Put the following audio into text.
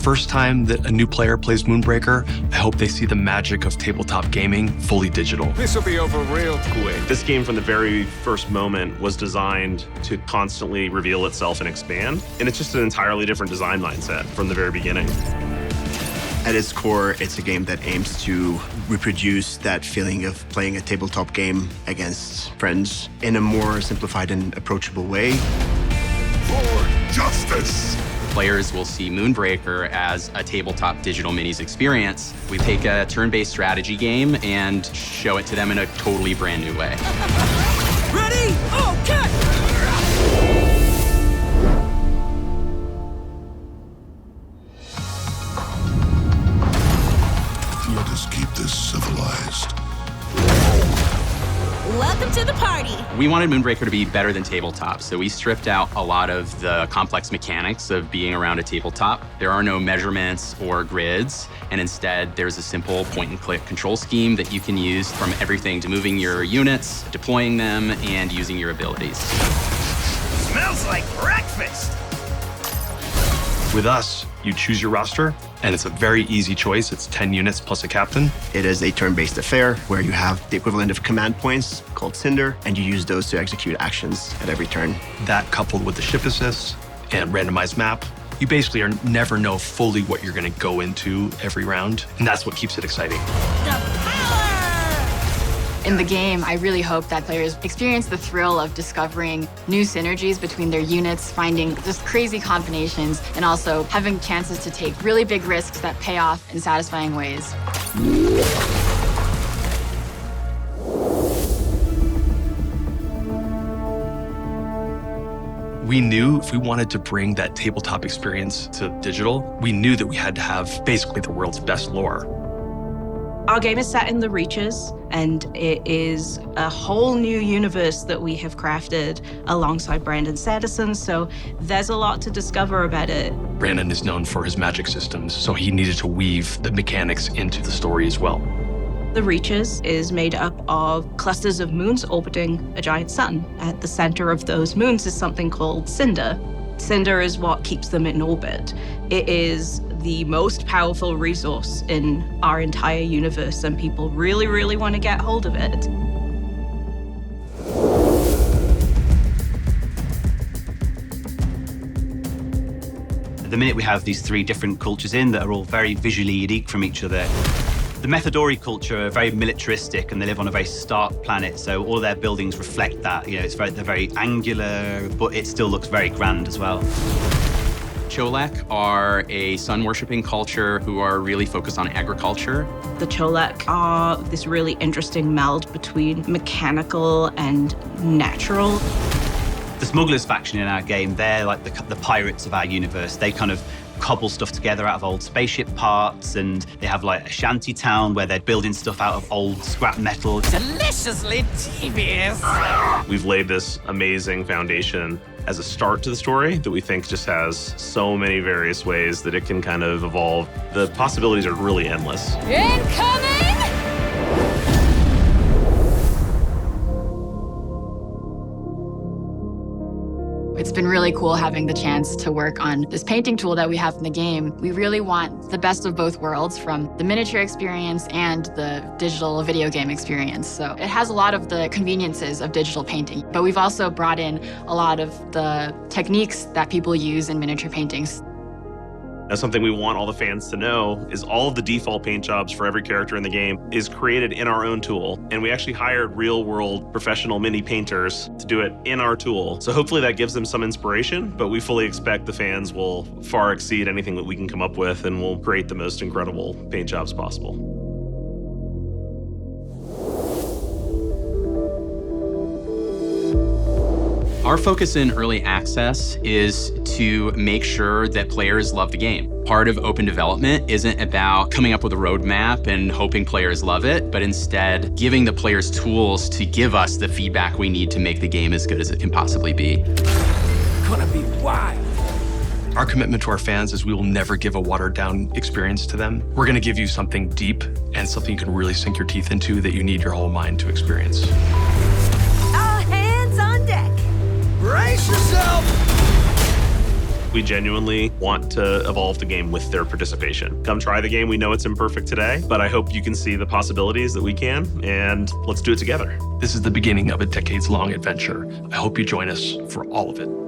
first time that a new player plays Moonbreaker, I hope they see the magic of tabletop gaming fully digital. This will be over real quick. This game from the very first moment was designed to constantly reveal itself and expand. And it's just an entirely different design mindset from the very beginning. At its core, it's a game that aims to reproduce that feeling of playing a tabletop game against friends in a more simplified and approachable way. For justice! Players will see Moonbreaker as a tabletop digital minis experience. We take a turn-based strategy game and show it to them in a totally brand new way. Ready? Okay! Let us keep this civilized. Welcome to the party. We wanted Moonbreaker to be better than tabletop, so we stripped out a lot of the complex mechanics of being around a tabletop. There are no measurements or grids, and instead there's a simple point-and-click control scheme that you can use, from everything to moving your units, deploying them, and using your abilities. Smells like breakfast. With us, you choose your roster, and it's a very easy choice. It's 10 units plus a captain. It is a turn-based affair where you have the equivalent of command points called Cinder, and you use those to execute actions at every turn. That coupled with the ship assists and randomized map, you basically never know fully what you're going to go into every round, and that's what keeps it exciting. In the game, I really hope that players experience the thrill of discovering new synergies between their units, finding just crazy combinations, and also having chances to take really big risks that pay off in satisfying ways. We knew if we wanted to bring that tabletop experience to digital, we knew that we had to have basically the world's best lore. Our game is set in the Reaches, and it is a whole new universe that we have crafted alongside Brandon Sanderson, so there's a lot to discover about it. Brandon is known for his magic systems, so he needed to weave the mechanics into the story as well. The Reaches is made up of clusters of moons orbiting a giant sun. At the center of those moons is something called Cinder. Cinder is what keeps them in orbit. It is the most powerful resource in our entire universe, and people really, really want to get hold of it. At the minute, we have these 3 different cultures in that are all very visually unique from each other. The Methodori culture are very militaristic, and they live on a very stark planet, so all their buildings reflect that. You know, they're very angular, but it still looks very grand as well. Cholak are a sun-worshipping culture who are really focused on agriculture. The Cholak are this really interesting meld between mechanical and natural. The smugglers faction in our game, they're like the pirates of our universe. They kind of cobble stuff together out of old spaceship parts, and they have like a shanty town where they're building stuff out of old scrap metal. Deliciously devious. We've laid this amazing foundation as a start to the story that we think just has so many various ways that it can kind of evolve. The possibilities are really endless. Incoming! It's been really cool having the chance to work on this painting tool that we have in the game. We really want the best of both worlds, from the miniature experience and the digital video game experience. So it has a lot of the conveniences of digital painting, but we've also brought in a lot of the techniques that people use in miniature paintings. That's something we want all the fans to know, is all of the default paint jobs for every character in the game is created in our own tool. And we actually hired real-world professional mini painters to do it in our tool. So hopefully that gives them some inspiration, but we fully expect the fans will far exceed anything that we can come up with, and we'll create the most incredible paint jobs possible. Our focus in early access is to make sure that players love the game. Part of open development isn't about coming up with a roadmap and hoping players love it, but instead giving the players tools to give us the feedback we need to make the game as good as it can possibly be. Gonna be wild. Our commitment to our fans is we will never give a watered-down experience to them. We're going to give you something deep and something you can really sink your teeth into that you need your whole mind to experience. All hands on deck. Brace yourself! We genuinely want to evolve the game with their participation. Come try the game. We know it's imperfect today, but I hope you can see the possibilities that we can, and let's do it together. This is the beginning of a decades-long adventure. I hope you join us for all of it.